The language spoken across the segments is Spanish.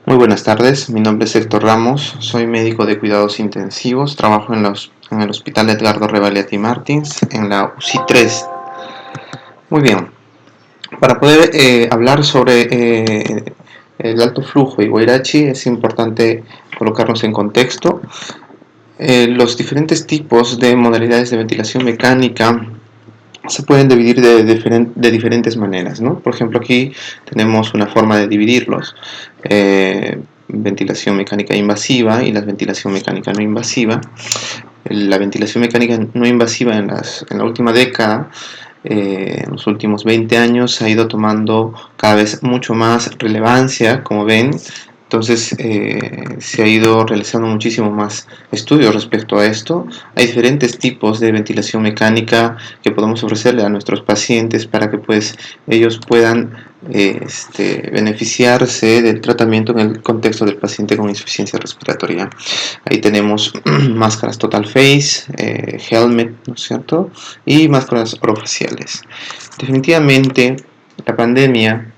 Muy buenas tardes, mi nombre es Héctor Ramos, soy médico de cuidados intensivos, trabajo en el Hospital Edgardo Revalliati Martins, en la UCI 3. Muy bien, para poder hablar sobre el alto flujo y Guairachi es importante colocarnos en contexto. Los diferentes tipos de modalidades de ventilación mecánica se pueden dividir de diferentes maneras, ¿no? Por ejemplo, aquí tenemos una forma de dividirlos. Ventilación mecánica invasiva y la ventilación mecánica no invasiva. La ventilación mecánica no invasiva en la última década, en los últimos 20 años, ha ido tomando cada vez mucho más relevancia, como ven. Entonces se ha ido realizando muchísimo más estudios respecto a esto. Hay diferentes tipos de ventilación mecánica que podemos ofrecerle a nuestros pacientes para que pues ellos puedan beneficiarse del tratamiento en el contexto del paciente con insuficiencia respiratoria. Ahí tenemos máscaras total face, helmet, ¿no es cierto? Y máscaras orofaciales. Definitivamente la pandemia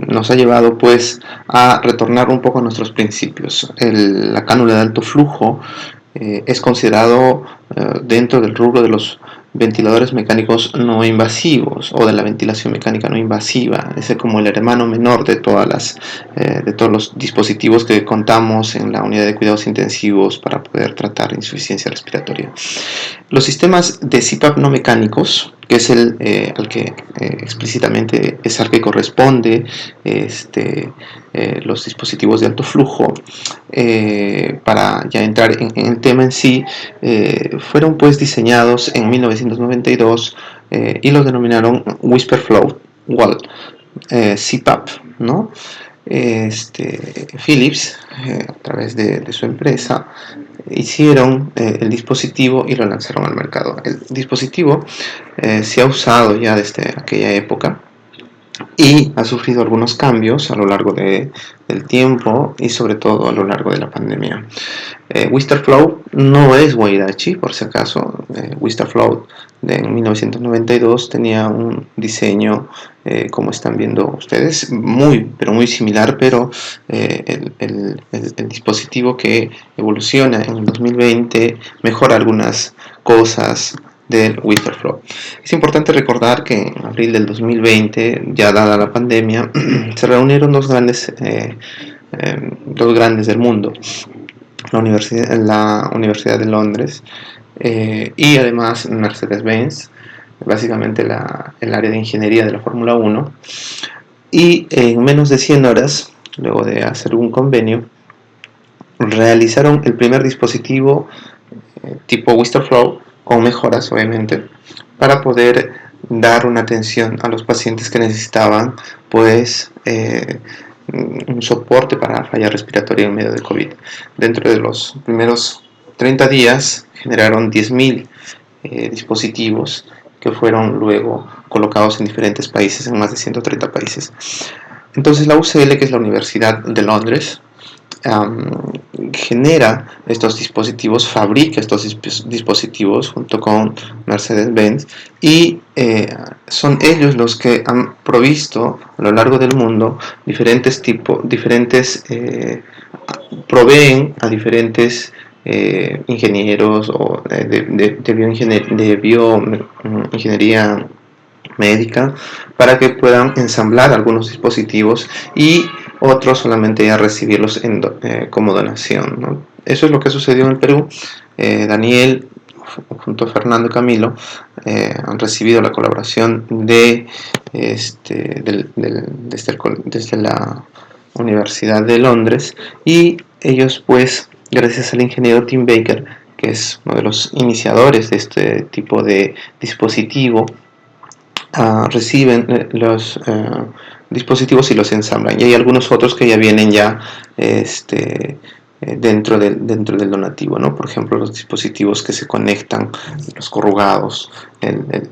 nos ha llevado pues a retornar un poco a nuestros principios. La cánula de alto flujo es considerado dentro del rubro de los ventiladores mecánicos no invasivos o de la ventilación mecánica no invasiva. Es como el hermano menor de de todos los dispositivos que contamos en la unidad de cuidados intensivos para poder tratar insuficiencia respiratoria. Los sistemas de CPAP no mecánicos, que es al que explícitamente es al que corresponde los dispositivos de alto flujo, para ya entrar en el tema en sí, fueron pues diseñados en 1992 y los denominaron Whisper Flow Wall CPAP, ¿no? Philips, a través de su empresa, hicieron el dispositivo y lo lanzaron al mercado. El dispositivo se ha usado ya desde aquella época y ha sufrido algunos cambios a lo largo del tiempo y sobre todo a lo largo de la pandemia. Wisterflow no es Guairachi, por si acaso. Wisterflow en 1992 tenía un diseño, como están viendo ustedes, pero muy similar, pero el dispositivo que evoluciona en el 2020 mejora algunas cosas del Wisterflow. Es importante recordar que en abril del 2020, ya dada la pandemia, se reunieron dos grandes del mundo, la Universidad de Londres y además Mercedes-Benz, básicamente el área de ingeniería de la Fórmula 1, y en menos de 100 horas, luego de hacer un convenio, realizaron el primer dispositivo tipo Wisterflow, con mejoras obviamente, para poder dar una atención a los pacientes que necesitaban pues un soporte para falla respiratoria en medio de COVID. Dentro de los primeros 30 días generaron 10.000 dispositivos que fueron luego colocados en diferentes países, en más de 130 países. Entonces la UCL, que es la Universidad de Londres, genera estos dispositivos, fabrica estos dispositivos junto con Mercedes-Benz y son ellos los que han provisto a lo largo del mundo proveen a diferentes ingenieros o de bioingeniería médica para que puedan ensamblar algunos dispositivos y otros solamente ya recibirlos como donación, ¿no? Eso es lo que sucedió en el Perú. Daniel junto a Fernando y Camilo han recibido la colaboración desde la Universidad de Londres, y ellos pues gracias al ingeniero Tim Baker, que es uno de los iniciadores de este tipo de dispositivo, reciben los dispositivos y los ensamblan, y hay algunos otros que ya vienen ya dentro del donativo, ¿no? Por ejemplo, los dispositivos que se conectan, los corrugados,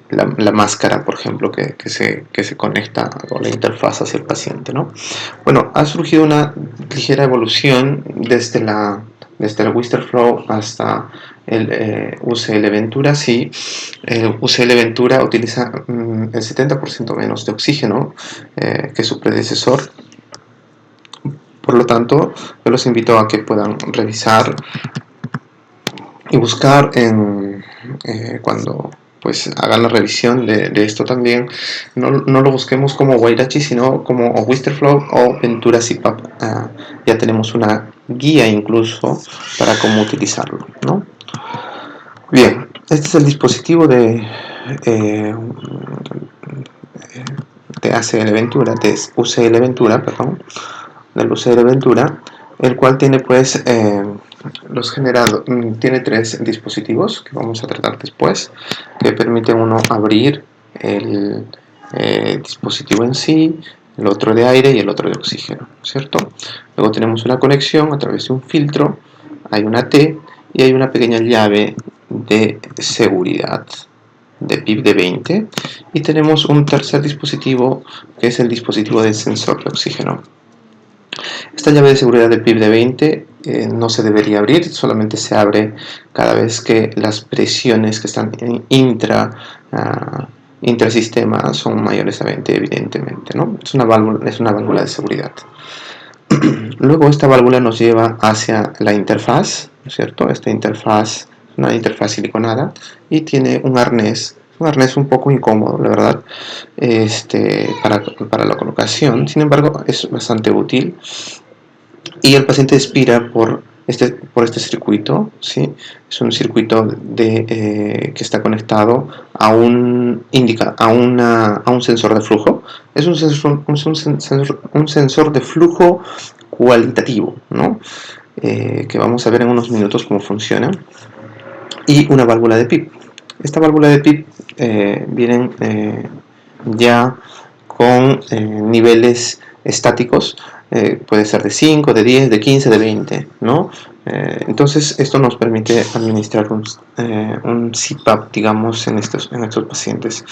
la máscara, por ejemplo, que se conecta con la interfaz hacia el paciente, ¿no? Bueno, ha surgido una ligera evolución desde el Wisterflow hasta el UCL Ventura. Sí, el UCL Ventura utiliza el 70% menos de oxígeno que su predecesor, Por lo tanto, yo los invito a que puedan revisar y buscar cuando pues hagan la revisión de esto también. No lo busquemos como Wayrachi, sino como Wisterflow o Ventura CPAP. Ya tenemos una guía incluso para cómo utilizarlo, ¿no? Bien, este es el dispositivo de ACL Ventura, de UCL Ventura, perdón, del UCL Ventura, el cual tiene pues los generados, tiene 3 dispositivos que vamos a tratar después, que permiten uno abrir el dispositivo en sí, el otro de aire y el otro de oxígeno, ¿cierto? Luego tenemos una conexión a través de un filtro, hay una T y hay una pequeña llave de seguridad de PIP de 20, y tenemos un tercer dispositivo que es el dispositivo del sensor de oxígeno. Esta llave de seguridad del PIP de 20 no se debería abrir, solamente se abre cada vez que las presiones que están en intrasistema son mayores a 20, evidentemente, ¿no? Es una válvula de seguridad. Luego esta válvula nos lleva hacia la interfaz, ¿no es cierto? Esta interfaz es una interfaz siliconada y tiene un arnés un poco incómodo, la verdad, para la colocación. Sin embargo, es bastante útil. Y el paciente expira por este circuito, ¿sí? Es un circuito que está conectado a un sensor de flujo. Es un sensor de flujo cualitativo, ¿no? Que vamos a ver en unos minutos cómo funciona. Y una válvula de PIP. Esta válvula de PIP vienen ya con niveles estáticos. Puede ser de 5, de 10, de 15, de 20, ¿no? Entonces esto nos permite administrar un CPAP, digamos, en estos pacientes.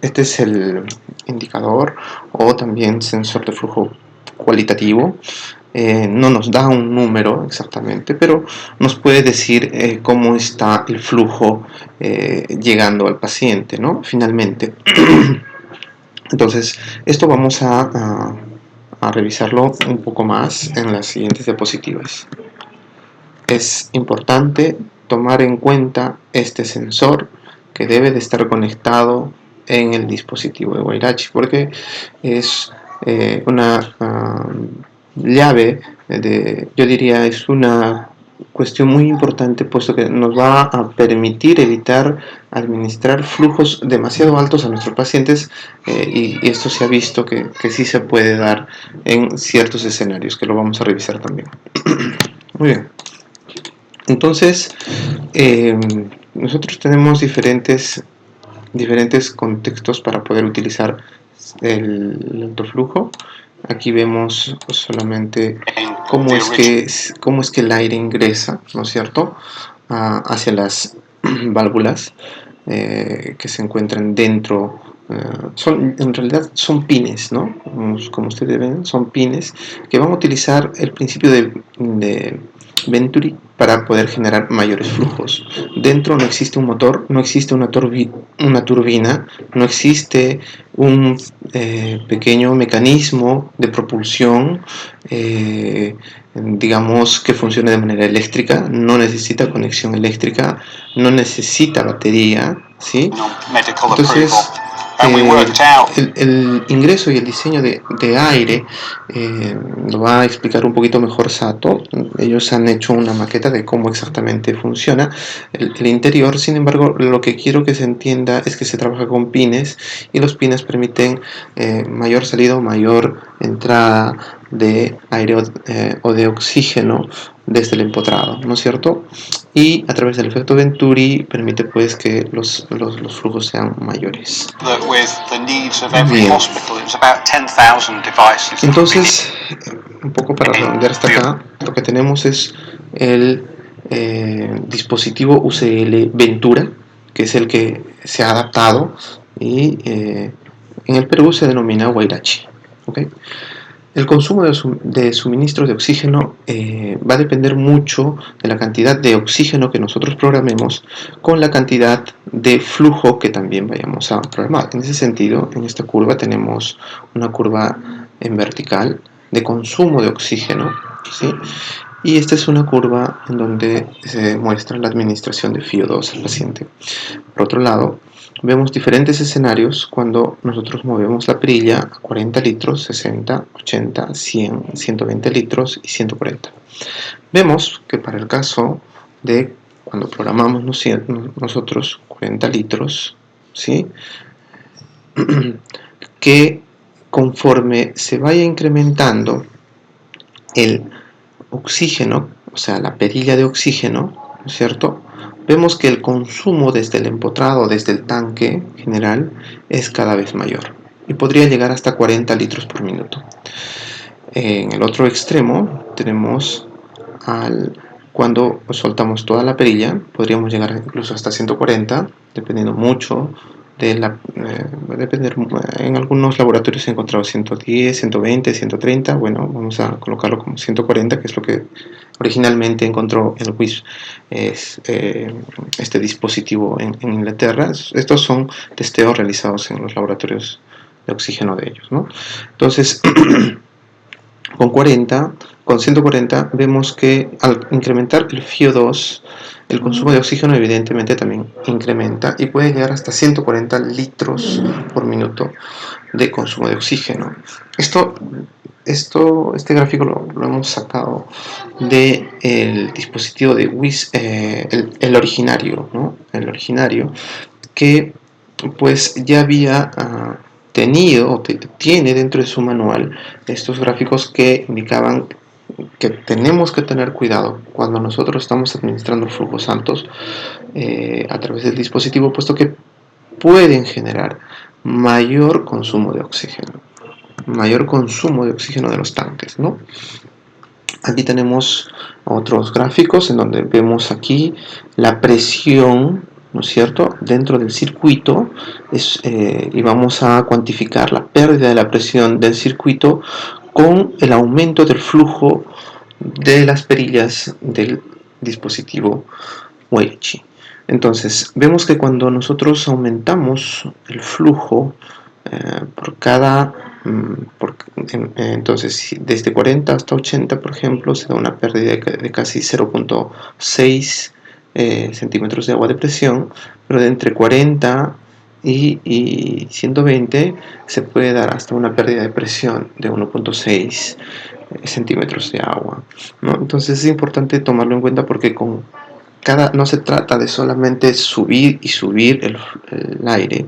Este es el indicador o también sensor de flujo cualitativo. No nos da un número exactamente, pero nos puede decir cómo está el flujo llegando al paciente, ¿no? Finalmente. Entonces, esto vamos a revisarlo un poco más en las siguientes diapositivas. Es importante tomar en cuenta este sensor que debe de estar conectado en el dispositivo de Wayrachi, porque es una llave yo diría es una cuestión muy importante, puesto que nos va a permitir evitar administrar flujos demasiado altos a nuestros pacientes, y esto se ha visto que sí se puede dar en ciertos escenarios, que lo vamos a revisar también. Muy bien. Entonces, nosotros tenemos diferentes contextos para poder utilizar el alto flujo. Aquí vemos solamente cómo es que el aire ingresa, ¿no es cierto?, hacia las válvulas que se encuentran dentro. En realidad son pines, ¿no? Como ustedes ven, son pines que van a utilizar el principio de Venturi para poder generar mayores flujos. Dentro no existe un motor, no existe una turbina, no existe un pequeño mecanismo de propulsión, digamos, que funcione de manera eléctrica. No necesita conexión eléctrica, no necesita batería, ¿sí? Entonces, el ingreso y el diseño de aire lo va a explicar un poquito mejor Sato. Ellos han hecho una maqueta de cómo exactamente funciona el interior. Sin embargo, lo que quiero que se entienda es que se trabaja con pines, y los pines permiten mayor salida o mayor entrada de aire o de oxígeno desde el empotrado, ¿no es cierto? Y a través del efecto Venturi permite pues que los flujos sean mayores. Bien. Entonces, un poco para redondear hasta acá, lo que tenemos es el dispositivo UCL Ventura, que es el que se ha adaptado, y en el Perú se denomina Wayrachi, ¿okay? El consumo de suministro de oxígeno va a depender mucho de la cantidad de oxígeno que nosotros programemos con la cantidad de flujo que también vayamos a programar. En ese sentido, en esta curva tenemos una curva en vertical de consumo de oxígeno, ¿sí? Y esta es una curva en donde se muestra la administración de FiO2 al paciente. Por otro lado, vemos diferentes escenarios cuando nosotros movemos la perilla a 40 litros, 60, 80, 100, 120 litros y 140. Vemos que para el caso de cuando programamos nosotros 40 litros, ¿sí? que conforme se vaya incrementando el oxígeno, o sea, la perilla de oxígeno, ¿no es cierto? Vemos que el consumo desde el empotrado, desde el tanque general, es cada vez mayor y podría llegar hasta 40 litros por minuto. En el otro extremo tenemos cuando soltamos toda la perilla, podríamos llegar incluso hasta 140, dependiendo mucho depender. En algunos laboratorios se ha encontrado 110, 120, 130. Bueno, vamos a colocarlo como 140, que es lo que originalmente encontró el WISP, este dispositivo en Inglaterra. Estos son testeos realizados en los laboratorios de oxígeno de ellos, ¿no? Entonces, con 140 vemos que al incrementar el FiO2, el consumo de oxígeno evidentemente también incrementa y puede llegar hasta 140 litros por minuto de consumo de oxígeno. Este gráfico lo hemos sacado del dispositivo de WISP, el originario, ¿no? El originario, que pues ya había tenido o tiene dentro de su manual estos gráficos que indicaban que tenemos que tener cuidado cuando nosotros estamos administrando flujos altos a través del dispositivo, puesto que pueden generar mayor consumo de oxígeno de los tanques, ¿no? Aquí tenemos otros gráficos en donde vemos aquí la presión, ¿no es cierto?, dentro del circuito, y vamos a cuantificar la pérdida de la presión del circuito con el aumento del flujo de las perillas del dispositivo Weichi. Entonces, vemos que cuando nosotros aumentamos el flujo entonces desde 40 hasta 80, por ejemplo, se da una pérdida de casi 0.6 centímetros de agua de presión, pero de entre 40 y 120 se puede dar hasta una pérdida de presión de 1.6 centímetros de agua, ¿no? Entonces es importante tomarlo en cuenta porque no se trata de solamente subir y subir el aire,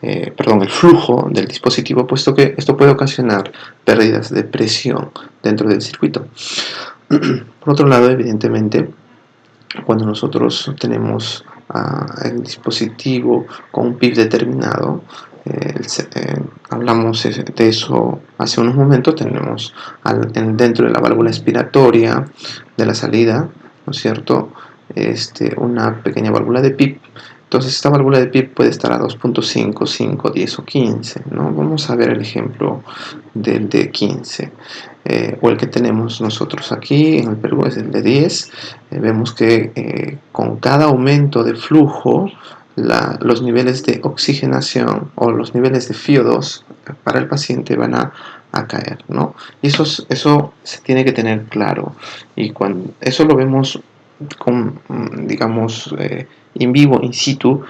el flujo del dispositivo, puesto que esto puede ocasionar pérdidas de presión dentro del circuito. Por otro lado, evidentemente, cuando nosotros tenemos el dispositivo con un PIB determinado, hablamos de eso hace unos momentos, tenemos dentro de la válvula expiratoria de la salida, ¿no es cierto?, una pequeña válvula de PIB. Entonces esta válvula de PIB puede estar a 2.5, 5, 10 o 15, ¿no? Vamos a ver el ejemplo del de 15, o el que tenemos nosotros aquí en el Perú es el de 10. Vemos que con cada aumento de flujo, los niveles de oxigenación o los niveles de FiO2 para el paciente van a caer, ¿no? Y eso se tiene que tener claro, y cuando eso lo vemos digamos, in vivo, in situ,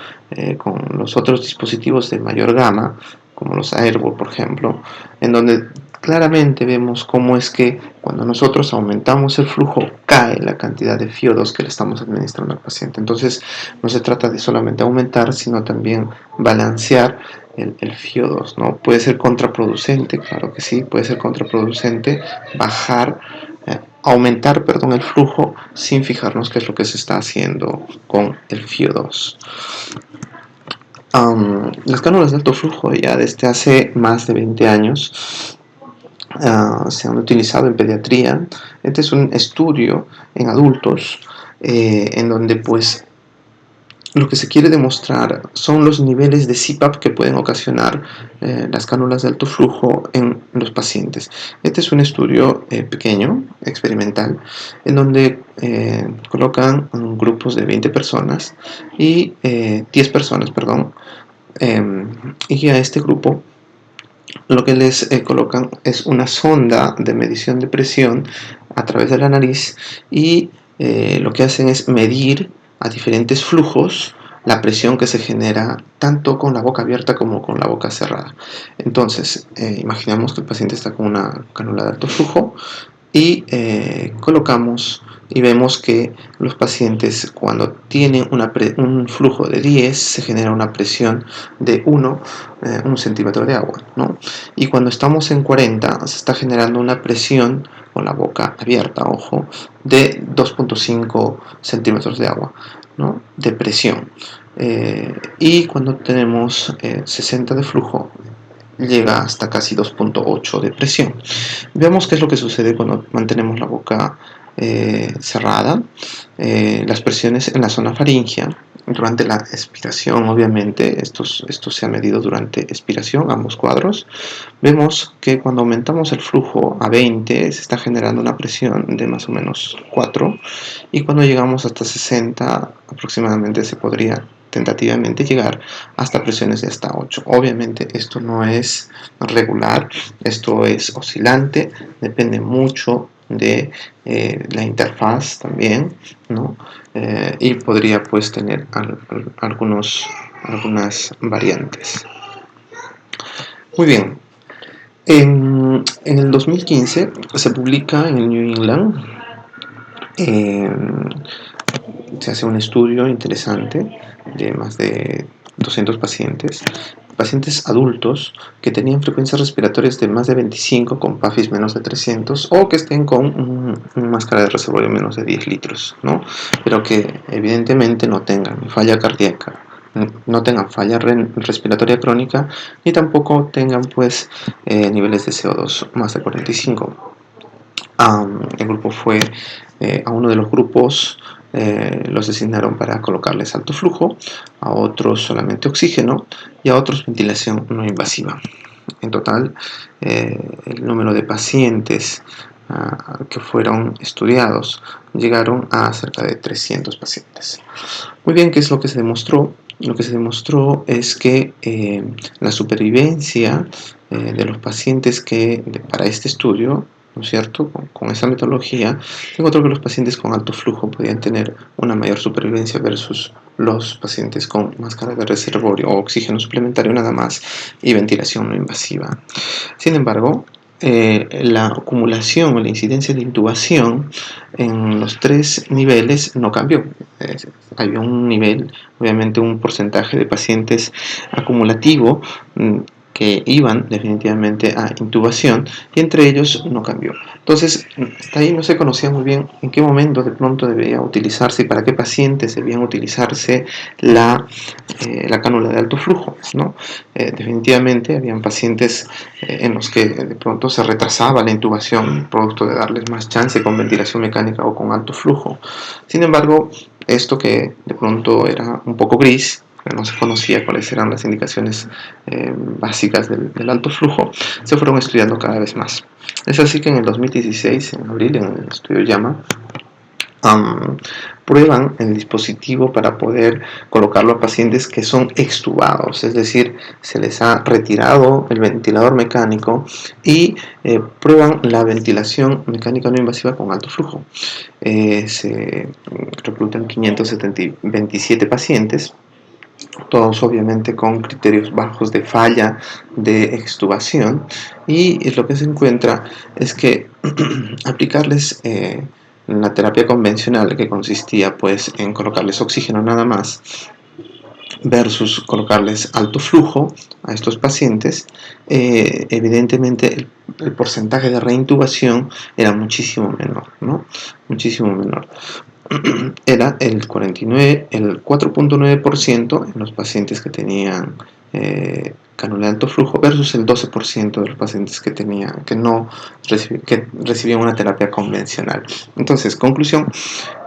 con los otros dispositivos de mayor gama, como los Airborne, por ejemplo, en donde claramente vemos cómo es que cuando nosotros aumentamos el flujo cae la cantidad de FiO2 que le estamos administrando al paciente. Entonces no se trata de solamente aumentar, sino también balancear el FiO2, ¿no? Puede ser contraproducente, claro que sí, puede ser contraproducente aumentar el flujo sin fijarnos qué es lo que se está haciendo con el FiO2. Las cánulas de alto flujo ya desde hace más de 20 años se han utilizado en pediatría. Este es un estudio en adultos en donde pues lo que se quiere demostrar son los niveles de CPAP que pueden ocasionar las cánulas de alto flujo en los pacientes. Este es un estudio pequeño, experimental, en donde colocan grupos de 20 personas y 10 personas, y a este grupo lo que les colocan es una sonda de medición de presión a través de la nariz y lo que hacen es medir a diferentes flujos la presión que se genera tanto con la boca abierta como con la boca cerrada. Entonces, imaginamos que el paciente está con una cánula de alto flujo y colocamos y vemos que los pacientes cuando tienen un flujo de 10 se genera una presión de 1 centímetro de agua, ¿no? Y cuando estamos en 40 se está generando una presión con la boca abierta, ojo, de 2,5 centímetros de agua, ¿no? De presión. Y cuando tenemos 60 de flujo llega hasta casi 2,8 de presión. Veamos qué es lo que sucede cuando mantenemos la boca cerrada. Las presiones en la zona faríngea durante la expiración, obviamente, esto se ha medido durante expiración, ambos cuadros. Vemos que cuando aumentamos el flujo a 20 se está generando una presión de más o menos 4 y cuando llegamos hasta 60 aproximadamente se podría tentativamente llegar hasta presiones de hasta 8. Obviamente esto no es regular, esto es oscilante, depende mucho de la interfaz también, ¿no? Y podría pues tener algunas variantes. Muy bien, en el 2015 se publica en el New England, se hace un estudio interesante de más de 200 pacientes adultos que tenían frecuencias respiratorias de más de 25 con PAFIs menos de 300 o que estén con una máscara de reservorio menos de 10 litros, ¿no? Pero que evidentemente no tengan falla cardíaca, no tengan falla respiratoria crónica ni tampoco tengan pues niveles de CO2 más de 45. El grupo fue a uno de los grupos los designaron para colocarles alto flujo, a otros solamente oxígeno y a otros ventilación no invasiva. En total, el número de pacientes que fueron estudiados llegaron a cerca de 300 pacientes. Muy bien, ¿qué es lo que se demostró? Lo que se demostró es que la supervivencia de los pacientes para este estudio, ¿no es cierto? Con esa metodología, se encontró que los pacientes con alto flujo podían tener una mayor supervivencia versus los pacientes con máscara de reservorio o oxígeno suplementario nada más y ventilación no invasiva. Sin embargo, la acumulación o la incidencia de intubación en los 3 niveles no cambió. Había un nivel, obviamente un porcentaje de pacientes acumulativo que iban definitivamente a intubación y entre ellos no cambió. Entonces, hasta ahí no se conocía muy bien en qué momento de pronto debía utilizarse y para qué pacientes debían utilizarse la cánula de alto flujo, ¿no? Definitivamente habían pacientes en los que de pronto se retrasaba la intubación producto de darles más chance con ventilación mecánica o con alto flujo. Sin embargo, esto que de pronto era un poco gris, no se conocía cuáles eran las indicaciones básicas del alto flujo, se fueron estudiando cada vez más. Es así que en el 2016, en abril, en el estudio JAMA, prueban el dispositivo para poder colocarlo a pacientes que son extubados, es decir, se les ha retirado el ventilador mecánico y prueban la ventilación mecánica no invasiva con alto flujo. Se reclutan 527 pacientes, todos obviamente con criterios bajos de falla de extubación, y lo que se encuentra es que aplicarles la terapia convencional, que consistía pues en colocarles oxígeno nada más versus colocarles alto flujo a estos pacientes, evidentemente el porcentaje de reintubación era muchísimo menor, ¿no? Muchísimo menor. Era el 4,9% en los pacientes que tenían cánula de alto flujo versus el 12% de los pacientes que recibían una terapia convencional. Entonces, conclusión,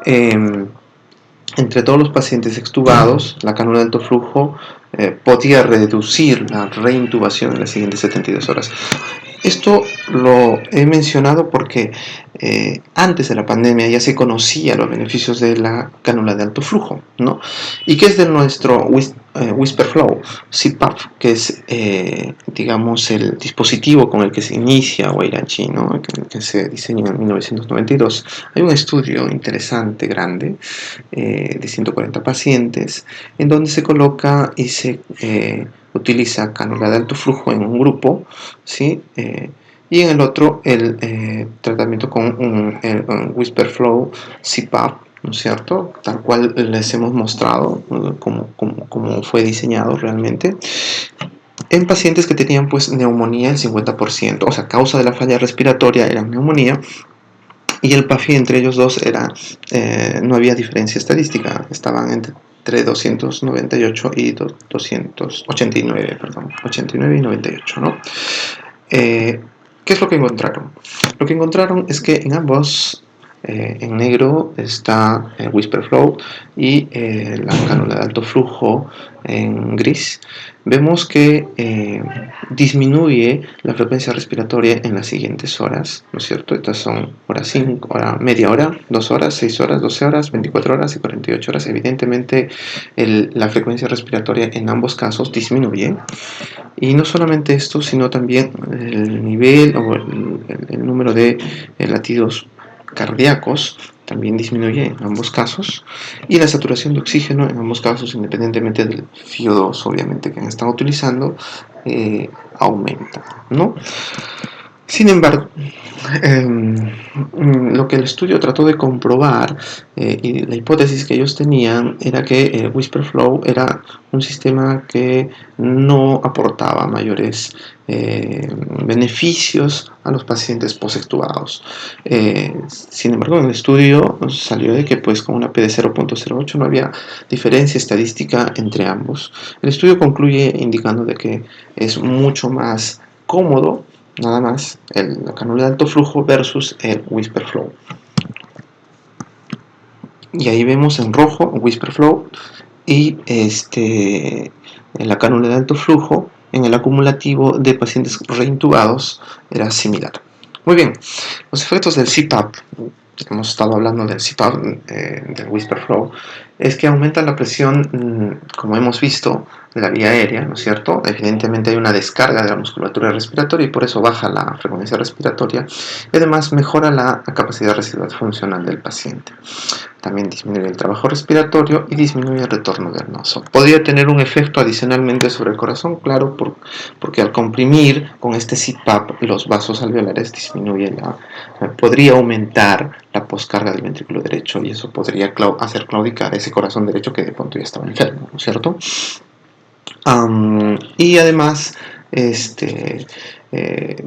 entre todos los pacientes extubados, la cánula de alto flujo podía reducir la reintubación en las siguientes 72 horas. Esto lo he mencionado porque antes de la pandemia ya se conocía los beneficios de la cánula de alto flujo, ¿no? ¿Y qué es de nuestro WhisperFlow CPAP, que es digamos el dispositivo con el que se inicia Wairanchi, ¿no? que se diseñó en 1992. Hay un estudio interesante, grande, de 140 pacientes, en donde se coloca y se utiliza cánula de alto flujo en un grupo, ¿sí? Y en el otro el tratamiento con un WhisperFlow CPAP, ¿no es cierto? Tal cual les hemos mostrado cómo fue diseñado realmente, en pacientes que tenían pues neumonía el 50%, o sea, causa de la falla respiratoria era neumonía, y el PAFI entre ellos dos era, no había diferencia estadística, estaban entre 298 y 289, perdón, 89 y 98, ¿no? ¿Qué es lo que encontraron? Lo que encontraron es que en ambos, en negro está WhisperFlow y la cánula de alto flujo en gris. Vemos que disminuye la frecuencia respiratoria en las siguientes horas, ¿no es cierto? Estas son horas 5, media hora, 2 horas, 6 horas, 12 horas, 24 horas y 48 horas. Evidentemente la frecuencia respiratoria en ambos casos disminuye. Y no solamente esto, sino también el nivel o el número de latidos cardíacos también disminuye en ambos casos, y la saturación de oxígeno en ambos casos, independientemente del FiO2 obviamente que han estado utilizando, aumenta, ¿no? Sin embargo, lo que el estudio trató de comprobar, y la hipótesis que ellos tenían, era que WhisperFlow era un sistema que no aportaba mayores beneficios a los pacientes post-extubados. Sin embargo, en el estudio salió de que pues con una P de 0.08 no había diferencia estadística entre ambos. El estudio concluye indicando de que es mucho más cómodo, nada más, la cánula de alto flujo versus el WhisperFlow. Y ahí vemos en rojo WhisperFlow y la cánula de alto flujo en el acumulativo de pacientes reintubados era similar. Muy bien, los efectos del CPAP, hemos estado hablando del CPAP, del WhisperFlow, es que aumenta la presión, como hemos visto, de la vía aérea, ¿no es cierto? Evidentemente hay una descarga de la musculatura respiratoria y por eso baja la frecuencia respiratoria, y además mejora la capacidad residual funcional del paciente. También disminuye el trabajo respiratorio y disminuye el retorno venoso. Podría tener un efecto adicionalmente sobre el corazón, claro, porque al comprimir con este CPAP los vasos alveolares podría aumentar la poscarga del ventrículo derecho, y eso podría hacer claudicar ese corazón derecho que de pronto ya estaba enfermo, ¿no es cierto? Y además,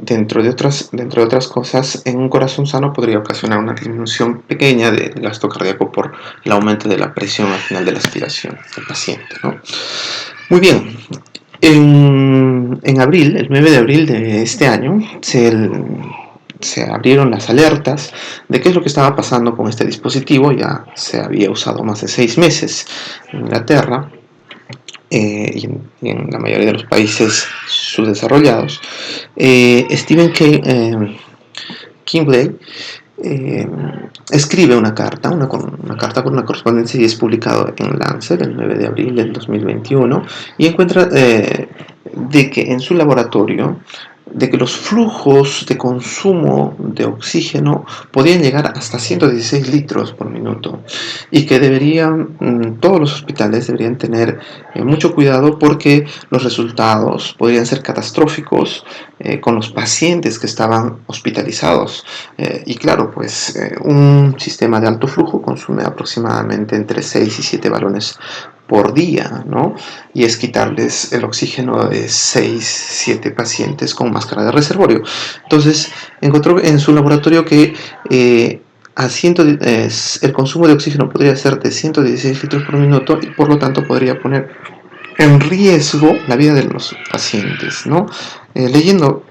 dentro de otras cosas, en un corazón sano podría ocasionar una disminución pequeña del gasto cardíaco por el aumento de la presión al final de la aspiración del paciente, ¿no? Muy bien, en abril, el 9 de abril de este año, se abrieron las alertas de qué es lo que estaba pasando con este dispositivo. Ya se había usado más de 6 meses en Inglaterra, y en la mayoría de los países subdesarrollados. Stephen Kingley escribe una carta con una correspondencia, y es publicado en Lancet el 9 de abril del 2021, y encuentra de que en su laboratorio de que los flujos de consumo de oxígeno podían llegar hasta 116 litros por minuto, y que todos los hospitales deberían tener mucho cuidado, porque los resultados podrían ser catastróficos con los pacientes que estaban hospitalizados. Y claro, pues un sistema de alto flujo consume aproximadamente entre 6 y 7 balones por día, ¿no? Y es quitarles el oxígeno de 6-7 pacientes con máscara de reservorio. Entonces, encontró en su laboratorio que el consumo de oxígeno podría ser de 116 litros por minuto, y por lo tanto podría poner en riesgo la vida de los pacientes, ¿no? Leyendo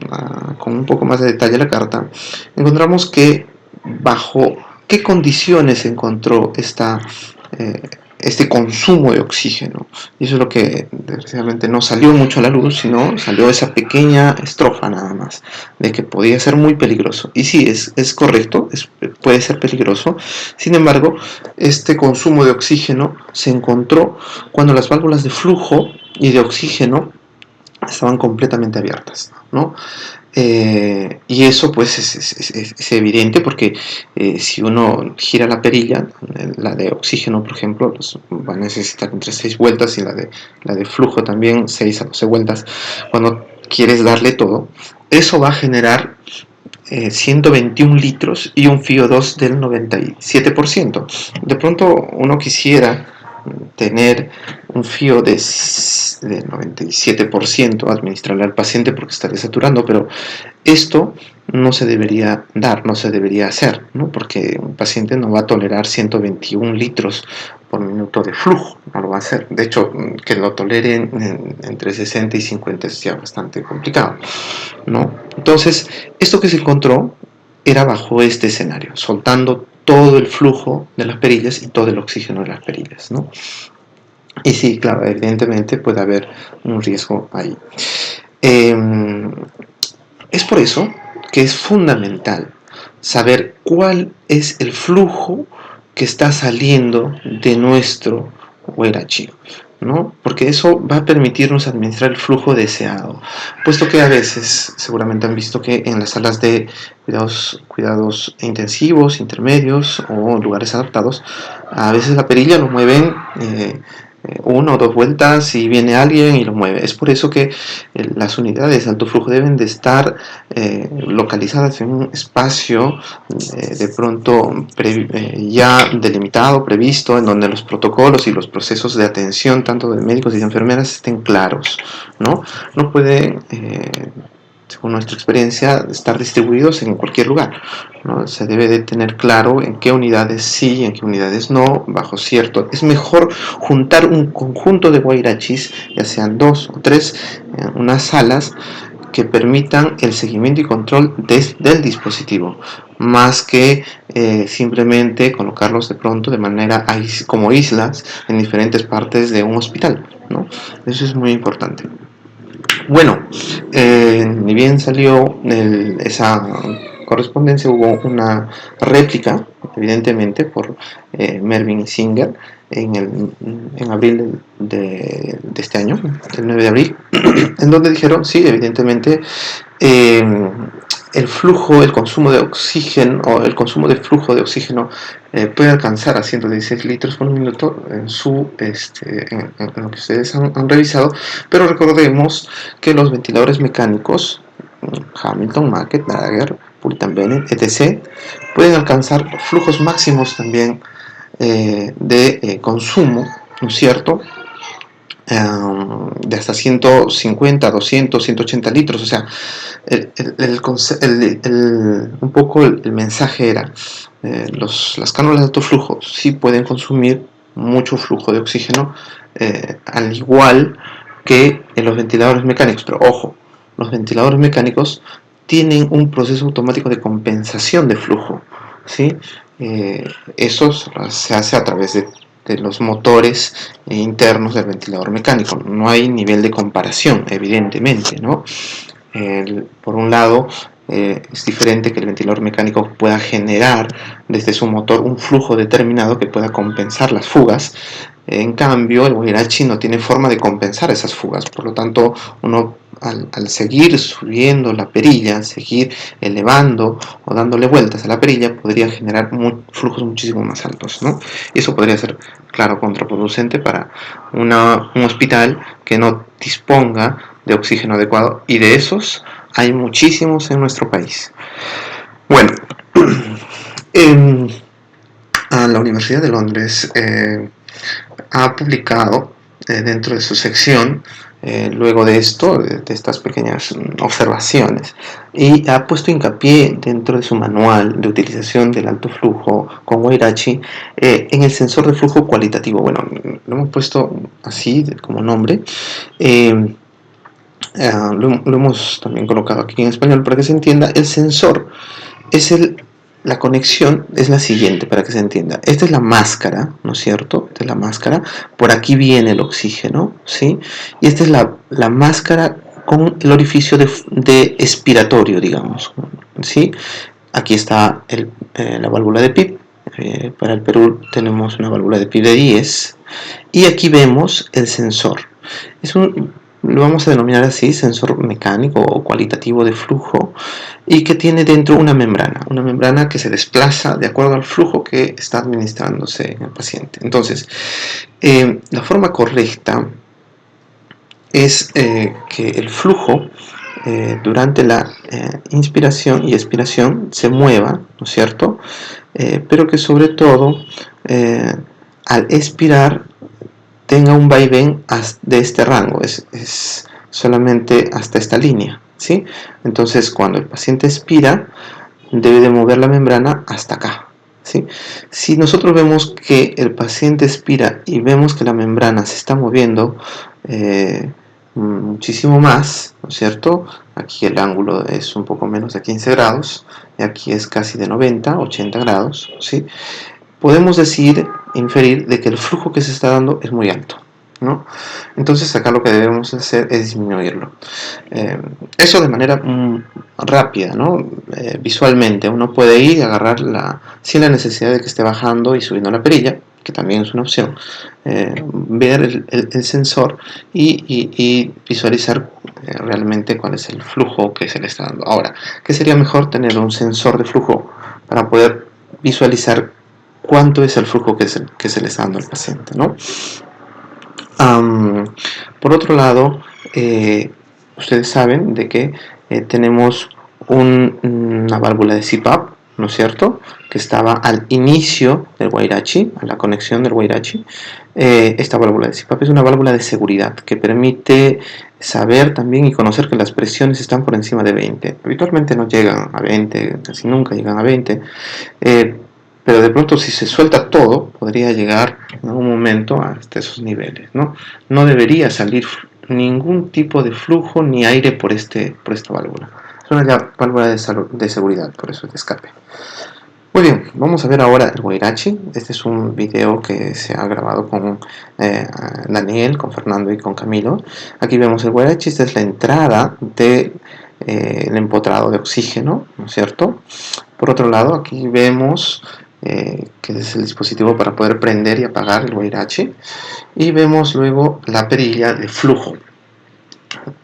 con un poco más de detalle la carta, encontramos que bajo qué condiciones se encontró este consumo de oxígeno. Y eso es lo que desgraciadamente no salió mucho a la luz, sino salió esa pequeña estrofa nada más, de que podía ser muy peligroso. Y sí, es correcto, puede ser peligroso. Sin embargo, este consumo de oxígeno se encontró cuando las válvulas de flujo y de oxígeno estaban completamente abiertas, ¿no? Y eso pues es evidente porque si uno gira la perilla, la de oxígeno por ejemplo, pues va a necesitar entre 6 vueltas y la de flujo también 6 a 12 vueltas. Cuando quieres darle todo, eso va a generar 121 litros y un FiO2 del 97%. De pronto uno quisiera tener un FIO de 97%, administrarle al paciente porque estaría saturando, pero esto no se debería dar, no se debería hacer, ¿no? Porque un paciente no va a tolerar 121 litros por minuto de flujo, no lo va a hacer. De hecho, que lo toleren entre 60 y 50 es ya bastante complicado, ¿no? Entonces, esto que se encontró era bajo este escenario, soltando todo el flujo de las perillas y todo el oxígeno de las perillas, ¿no? Y sí, claro, evidentemente puede haber un riesgo ahí. Es por eso que es fundamental saber cuál es el flujo que está saliendo de nuestro Werachi, ¿no? Porque eso va a permitirnos administrar el flujo deseado, puesto que a veces, seguramente han visto que en las salas de cuidados intensivos, intermedios o lugares adaptados, a veces la perilla lo mueven 1 o 2 vueltas y viene alguien y lo mueve. Es por eso que las unidades de alto flujo deben de estar localizadas en un espacio de pronto ya delimitado, previsto, en donde los protocolos y los procesos de atención tanto de médicos y de enfermeras estén claros, ¿no? No pueden según nuestra experiencia, estar distribuidos en cualquier lugar, ¿no? Se debe de tener claro en qué unidades sí y en qué unidades no, bajo cierto. Es mejor juntar un conjunto de guairachis, ya sean 2 o 3, en unas salas que permitan el seguimiento y control del dispositivo, más que simplemente colocarlos de pronto de manera como islas en diferentes partes de un hospital, ¿no? Eso es muy importante. Bueno, ni bien salió esa correspondencia, hubo una réplica, evidentemente, por Mervyn y Singer en abril de este año, el 9 de abril, en donde dijeron, sí, evidentemente, el flujo, el consumo de oxígeno o el consumo de flujo de oxígeno puede alcanzar a 116 litros por minuto en lo que ustedes han revisado, pero recordemos que los ventiladores mecánicos Hamilton, Macket, Dagger, Puritan Bennett, etc. pueden alcanzar flujos máximos también de consumo, ¿no es cierto? De hasta 150, 200, 180 litros. O sea, un poco el mensaje era, las cánulas de alto flujo sí pueden consumir mucho flujo de oxígeno, al igual que en los ventiladores mecánicos, pero ojo, los ventiladores mecánicos tienen un proceso automático de compensación de flujo, ¿sí? Eso se hace a través de los motores internos del ventilador mecánico. No hay nivel de comparación, evidentemente, ¿no? Por un lado, es diferente que el ventilador mecánico pueda generar desde su motor un flujo determinado que pueda compensar las fugas. En cambio, el Wirachi no tiene forma de compensar esas fugas, por lo tanto, uno al seguir subiendo la perilla, seguir elevando o dándole vueltas a la perilla, podría generar flujos muchísimo más altos, ¿no? Y eso podría ser, claro, contraproducente para un hospital que no disponga de oxígeno adecuado, y de esos hay muchísimos en nuestro país. Bueno, la Universidad de Londres ha publicado dentro de su sección, luego de esto, de estas pequeñas observaciones, y ha puesto hincapié dentro de su manual de utilización del alto flujo con Wirachi en el sensor de flujo cualitativo. Bueno, lo hemos puesto así como nombre. Lo hemos también colocado aquí en español para que se entienda. El sensor es el la conexión es la siguiente para que se entienda. Esta es la máscara, ¿no es cierto? Esta es la máscara. Por aquí viene el oxígeno, ¿sí? Y esta es la máscara con el orificio de expiratorio, digamos, ¿sí? Aquí está la válvula de PIP. Para el Perú tenemos una válvula de PIP de 10. Y aquí vemos el sensor. Lo vamos a denominar así, sensor mecánico o cualitativo de flujo, y que tiene dentro una membrana que se desplaza de acuerdo al flujo que está administrándose en el paciente. Entonces, la forma correcta es que el flujo durante la inspiración y expiración se mueva, ¿no es cierto? Pero que sobre todo al expirar tenga un vaivén de este rango, es solamente hasta esta línea, ¿sí? Entonces, cuando el paciente expira, debe de mover la membrana hasta acá, ¿sí? Si nosotros vemos que el paciente expira y vemos que la membrana se está moviendo muchísimo más, ¿no es cierto? Aquí el ángulo es un poco menos de 15 grados, y aquí es casi de 90, 80 grados, ¿sí? Podemos inferir de que el flujo que se está dando es muy alto, ¿no? Entonces acá lo que debemos hacer es disminuirlo. Eso de manera rápida, ¿no? Visualmente uno puede ir y agarrar sin la necesidad de que esté bajando y subiendo la perilla, que también es una opción, ver el sensor y visualizar realmente cuál es el flujo que se le está dando. Ahora, ¿qué sería mejor? Tener un sensor de flujo para poder visualizar cuánto es el flujo que se le está dando al paciente, ¿no? Por otro lado, ustedes saben de que tenemos una válvula de CPAP, ¿no es cierto?, que estaba al inicio del Guairachi, a la conexión del Guairachi. Esta válvula de CPAP es una válvula de seguridad que permite saber también y conocer que las presiones están por encima de 20. Habitualmente no llegan a 20, casi nunca llegan a 20, pero de pronto si se suelta todo, podría llegar en algún momento hasta esos niveles, ¿no? No debería salir ningún tipo de flujo ni aire por esta válvula. Es una válvula de seguridad, por eso es de escape. Muy bien, vamos a ver ahora el Guairachi. Este es un video que se ha grabado con Daniel, con Fernando y con Camilo. Aquí vemos el Guairachi, esta es la entrada del empotrado de oxígeno, ¿no es cierto? Por otro lado, aquí vemos que es el dispositivo para poder prender y apagar el Guairachi, y vemos luego la perilla de flujo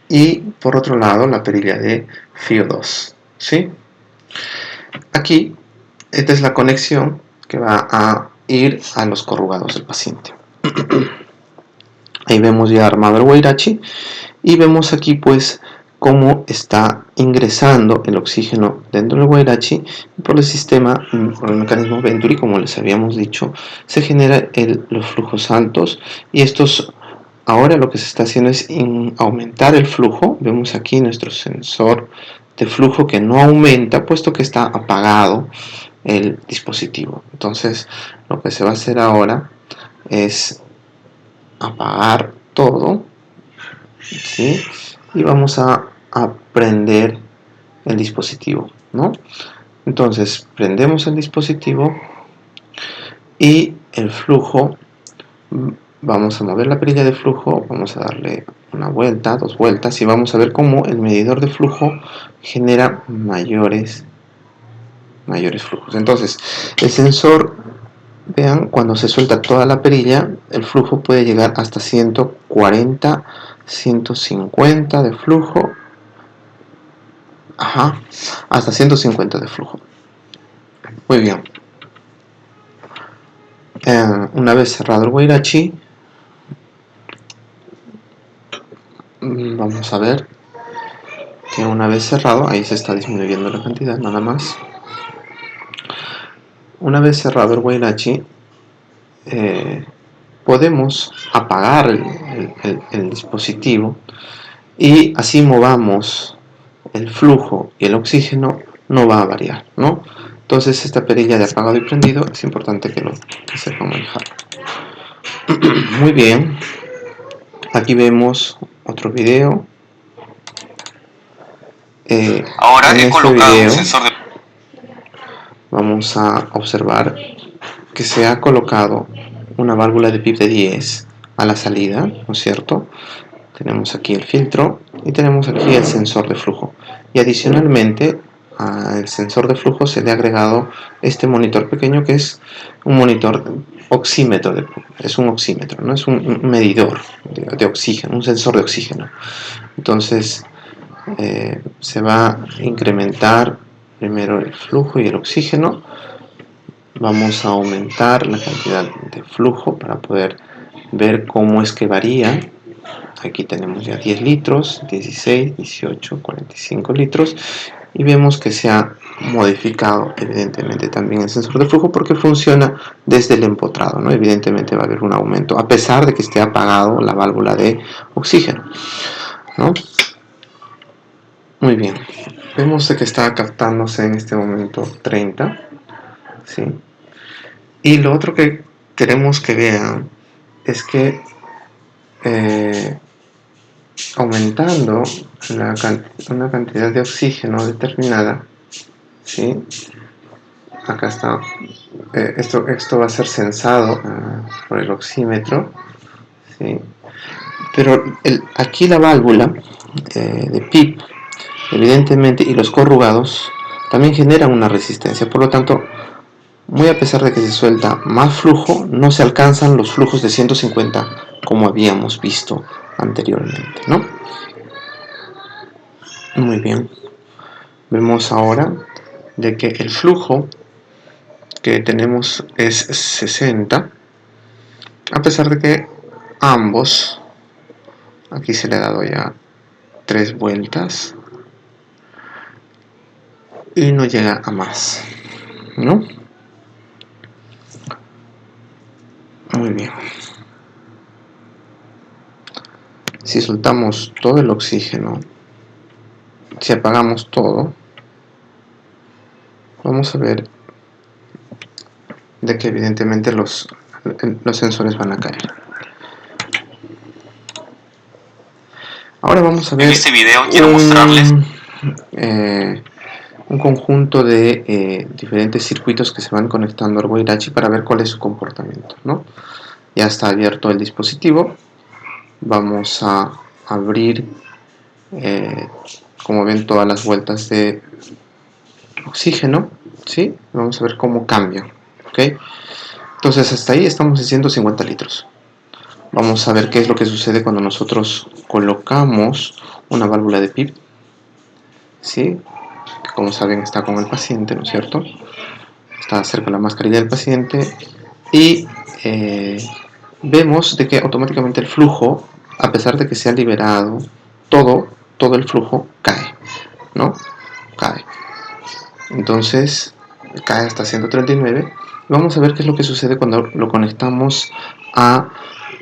y por otro lado la perilla de FIO2, ¿sí? Aquí esta es la conexión que va a ir a los corrugados del paciente. Ahí vemos ya armado el Guairachi y vemos aquí pues cómo está ingresando el oxígeno dentro del Guairachi, y por el mecanismo Venturi, como les habíamos dicho, se generan los flujos altos, y estos ahora lo que se está haciendo es aumentar el flujo. Vemos aquí nuestro sensor de flujo que no aumenta puesto que está apagado el dispositivo. Entonces lo que se va a hacer ahora es apagar todo, ¿sí? Y vamos a prender el dispositivo, ¿no? Entonces prendemos el dispositivo y el flujo, vamos a mover la perilla de flujo, vamos a darle una vuelta, 2 vueltas, y vamos a ver cómo el medidor de flujo genera mayores flujos. Entonces el sensor, vean, cuando se suelta toda la perilla, el flujo puede llegar hasta 140, 150 de flujo. Hasta 150 de flujo. Muy bien. Una vez cerrado el Guairachi, vamos a ver que una vez cerrado, ahí se está disminuyendo la cantidad, nada más. Una vez cerrado el Guairachi, podemos apagar el dispositivo, y así movamos el flujo y el oxígeno no va a variar, ¿no? Entonces esta perilla de apagado y prendido es importante que sepan manejar. Muy bien, aquí vemos otro video. Ahora he colocado un sensor de... vamos a observar que se ha colocado una válvula de PIP de 10 a la salida, ¿no es cierto? Tenemos aquí el filtro y tenemos aquí el sensor de flujo. Y adicionalmente al sensor de flujo se le ha agregado este monitor pequeño que es un monitor oxímetro, es un oxímetro, no es un medidor de oxígeno, un sensor de oxígeno. Entonces se va a incrementar primero el flujo y el oxígeno. Vamos a aumentar la cantidad de flujo para poder ver cómo es que varía. Aquí tenemos ya 10 litros, 16, 18, 45 litros y vemos que se ha modificado evidentemente también el sensor de flujo porque funciona desde el empotrado, ¿no? Evidentemente va a haber un aumento a pesar de que esté apagado la válvula de oxígeno, ¿no? Muy bien, vemos que está captándose en este momento 30, ¿sí? Y lo otro que queremos que vean es que aumentando una cantidad de oxígeno determinada, ¿sí? Acá está, esto va a ser censado por el oxímetro, ¿sí? Pero aquí la válvula de PIP, evidentemente, y los corrugados también generan una resistencia, por lo tanto, muy a pesar de que se suelta más flujo, no se alcanzan los flujos de 150 como habíamos visto anteriormente, ¿no? Muy bien. Vemos ahora de que el flujo que tenemos es 60, a pesar de que ambos, aquí se le ha dado ya 3 vueltas y no llega a más, ¿no? Muy bien. Si soltamos todo el oxígeno, si apagamos todo, vamos a ver de que evidentemente los sensores van a caer. Ahora vamos a ver en este video quiero mostrarles un conjunto de diferentes circuitos que se van conectando al Wirachi para ver cuál es su comportamiento, ¿no? Ya está abierto el dispositivo. Vamos a abrir, como ven, todas las vueltas de oxígeno, ¿sí? Vamos a ver cómo cambia, ¿ok? Entonces hasta ahí estamos en 150 litros. Vamos a ver qué es lo que sucede cuando nosotros colocamos una válvula de PIP, ¿sí? Como saben está con el paciente, ¿no es cierto? Está cerca de la mascarilla del paciente y vemos de que automáticamente el flujo, a pesar de que se ha liberado todo el flujo cae, ¿no? Cae. Entonces cae hasta 139. Vamos a ver qué es lo que sucede cuando lo conectamos a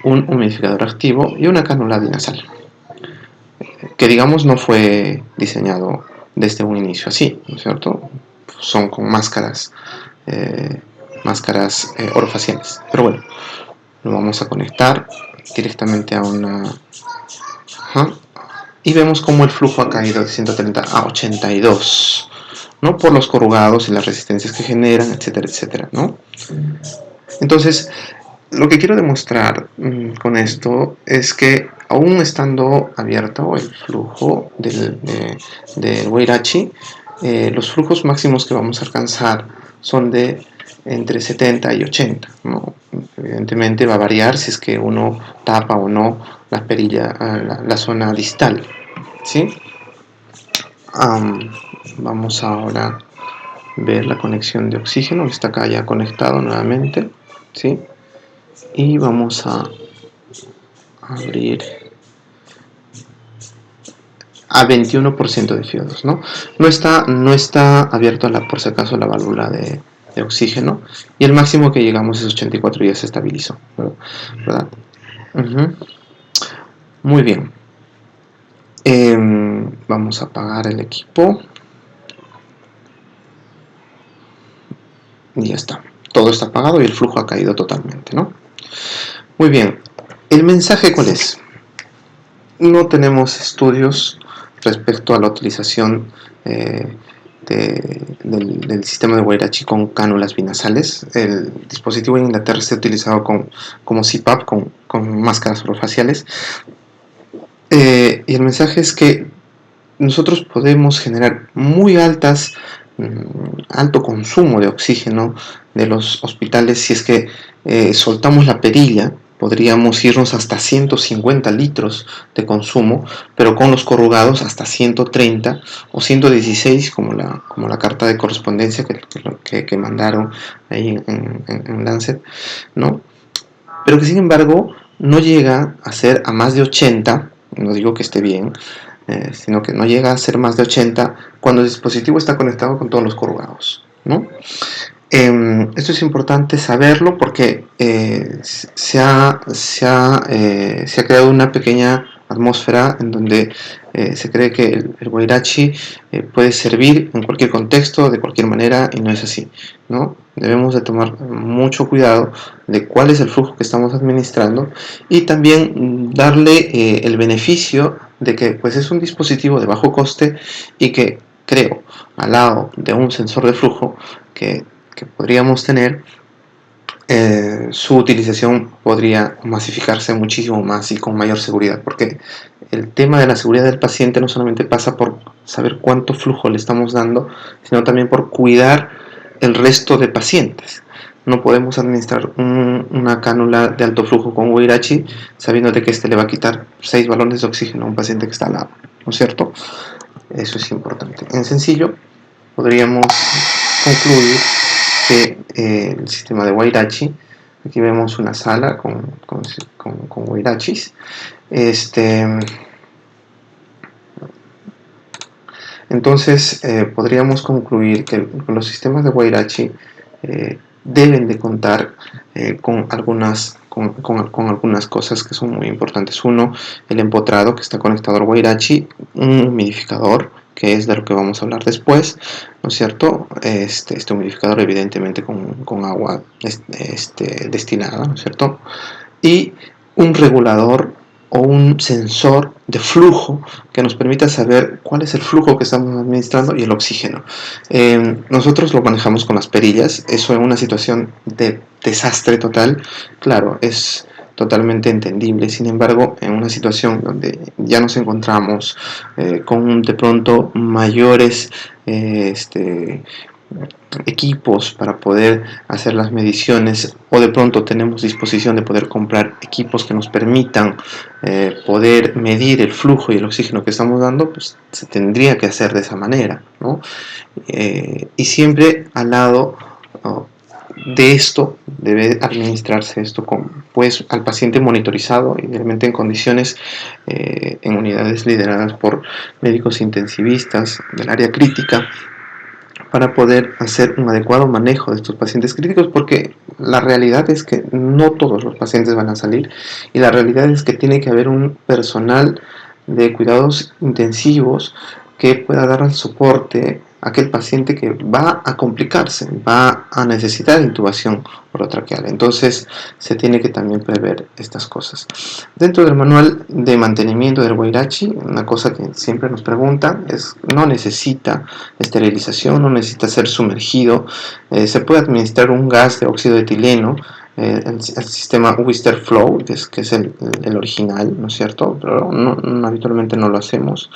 un humidificador activo y una cánula binasal, que digamos no fue diseñado desde un inicio así, ¿no es cierto? Son con máscaras orofaciales, pero bueno, lo vamos a conectar directamente a una y vemos como el flujo ha caído de 130 a 82, ¿no? Por los corrugados y las resistencias que generan, etcétera, etcétera, ¿no? Entonces, lo que quiero demostrar con esto es que aún estando abierto el flujo del Wirachi, los flujos máximos que vamos a alcanzar son de entre 70 y 80, ¿no? Evidentemente va a variar si es que uno tapa o no la perilla, la zona distal, ¿sí? Vamos ahora a ver la conexión de oxígeno, que está acá ya conectado nuevamente, ¿sí? Y vamos a abrir a 21% de FIO2, ¿no? No está abierto por si acaso la válvula de oxígeno y el máximo que llegamos es 84 y ya se estabilizó, ¿verdad? Muy bien. Vamos a apagar el equipo y ya está. Todo está apagado y el flujo ha caído totalmente, ¿no? Muy bien. ¿El mensaje cuál es? No tenemos estudios respecto a la utilización del sistema de Guairachi con cánulas binasales. El dispositivo en Inglaterra está utilizado como CPAP, con máscaras orofaciales. Y el mensaje es que nosotros podemos generar muy alto consumo de oxígeno de los hospitales. Si es que soltamos la perilla, podríamos irnos hasta 150 litros de consumo, pero con los corrugados hasta 130 o 116, como la carta de correspondencia que mandaron ahí en Lancet, ¿no? Pero que sin embargo no llega a ser a más de 80, no digo que esté bien, sino que no llega a ser más de 80 cuando el dispositivo está conectado con todos los corrugados, ¿no? Esto es importante saberlo porque se ha creado una pequeña atmósfera en donde se cree que el Guairachi puede servir en cualquier contexto, de cualquier manera, y no es así, ¿no? Debemos de tomar mucho cuidado de cuál es el flujo que estamos administrando y también darle el beneficio de que pues, es un dispositivo de bajo coste y que creo, al lado de un sensor de flujo que podríamos tener, su utilización podría masificarse muchísimo más y con mayor seguridad, porque el tema de la seguridad del paciente no solamente pasa por saber cuánto flujo le estamos dando, sino también por cuidar el resto de pacientes. No podemos administrar una cánula de alto flujo con Guairachi sabiendo de que este le va a quitar 6 balones de oxígeno a un paciente que está al lado, ¿no es cierto? Eso es importante. En sencillo, podríamos concluir que el sistema de Guairachi, aquí vemos una sala con Guairachis, entonces podríamos concluir que los sistemas de Guairachi deben de contar con algunas cosas que son muy importantes. Uno, el empotrado que está conectado al Guairachi, un humidificador, que es de lo que vamos a hablar después, ¿no es cierto? Este humidificador evidentemente con agua destilada, ¿no es cierto? Y un regulador o un sensor de flujo que nos permita saber cuál es el flujo que estamos administrando y el oxígeno. Nosotros lo manejamos con las perillas, eso en una situación de desastre total, claro, es totalmente entendible. Sin embargo, en una situación donde ya nos encontramos con de pronto mayores equipos para poder hacer las mediciones, o de pronto tenemos disposición de poder comprar equipos que nos permitan poder medir el flujo y el oxígeno que estamos dando, pues se tendría que hacer de esa manera, ¿no? Y siempre al lado de esto debe administrarse esto pues al paciente monitorizado, idealmente en condiciones en unidades lideradas por médicos intensivistas del área crítica, para poder hacer un adecuado manejo de estos pacientes críticos, porque la realidad es que no todos los pacientes van a salir, y la realidad es que tiene que haber un personal de cuidados intensivos que pueda dar el soporte a aquel paciente que va a complicarse, va a necesitar intubación orotraqueal. Entonces se tiene que también prever estas cosas. Dentro del manual de mantenimiento del Guairachi, una cosa que siempre nos preguntan es: no necesita esterilización, no necesita ser sumergido, se puede administrar un gas de óxido de etileno, el sistema Wister Flow, que es el original, ¿no es cierto? Pero habitualmente no lo hacemos.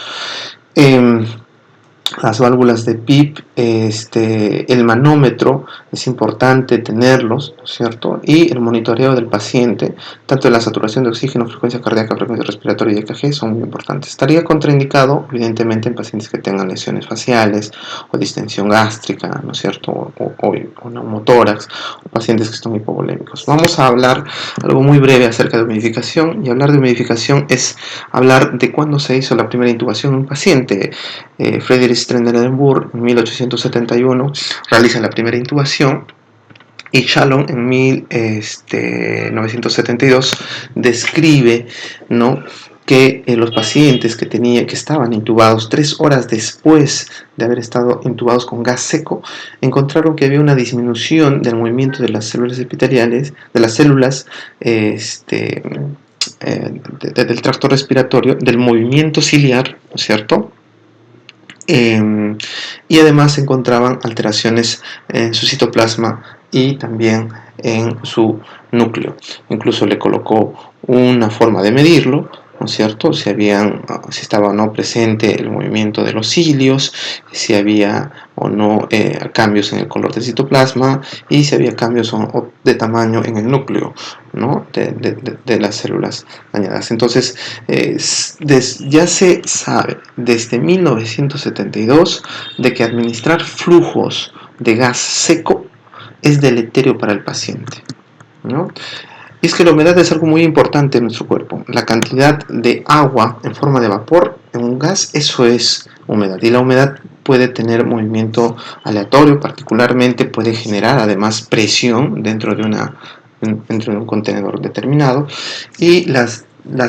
Las válvulas de PIP, el manómetro, es importante tenerlos, ¿no es cierto? Y el monitoreo del paciente, tanto de la saturación de oxígeno, frecuencia cardíaca, frecuencia respiratoria y EKG, son muy importantes. Estaría contraindicado, evidentemente, en pacientes que tengan lesiones faciales o distensión gástrica, ¿no es cierto? O neumotórax, o pacientes que están hipovolémicos. Vamos a hablar algo muy breve acerca de humidificación, y hablar de humidificación es hablar de cuándo se hizo la primera intubación en un paciente. Friedrich Trendelenburg en 1871 realiza la primera intubación, y Shalom en 1972 describe, ¿no?, que los pacientes que estaban intubados 3 horas después de haber estado intubados con gas seco, encontraron que había una disminución del movimiento de las células epiteliales, de las células del tracto respiratorio, del movimiento ciliar, ¿no es cierto? Y además se encontraban alteraciones en su citoplasma y también en su núcleo. Incluso le colocó una forma de medirlo, ¿no es cierto? Si estaba o no presente el movimiento de los cilios, si había o no cambios en el color del citoplasma y si había cambios de tamaño en el núcleo, ¿no? de las células dañadas. Entonces, ya se sabe desde 1972 de que administrar flujos de gas seco es deleterio para el paciente, ¿no? Y es que la humedad es algo muy importante en nuestro cuerpo. La cantidad de agua en forma de vapor en un gas, eso es humedad. Y la humedad puede tener movimiento aleatorio, particularmente puede generar además presión dentro de un contenedor determinado. Y las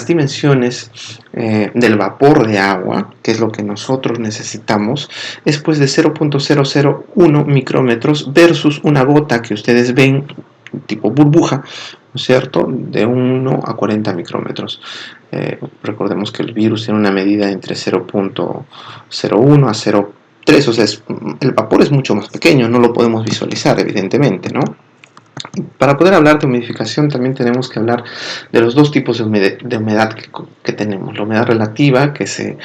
dimensiones del vapor de agua, que es lo que nosotros necesitamos, es pues de 0.001 micrómetros versus una gota que ustedes ven tipo burbuja, ¿no es cierto?, de 1 a 40 micrómetros. Recordemos que el virus tiene una medida entre 0.01 a 0.3, o sea, el vapor es mucho más pequeño, no lo podemos visualizar, evidentemente, ¿no? Para poder hablar de humidificación también tenemos que hablar de los dos tipos de humedad que tenemos. La humedad relativa, que se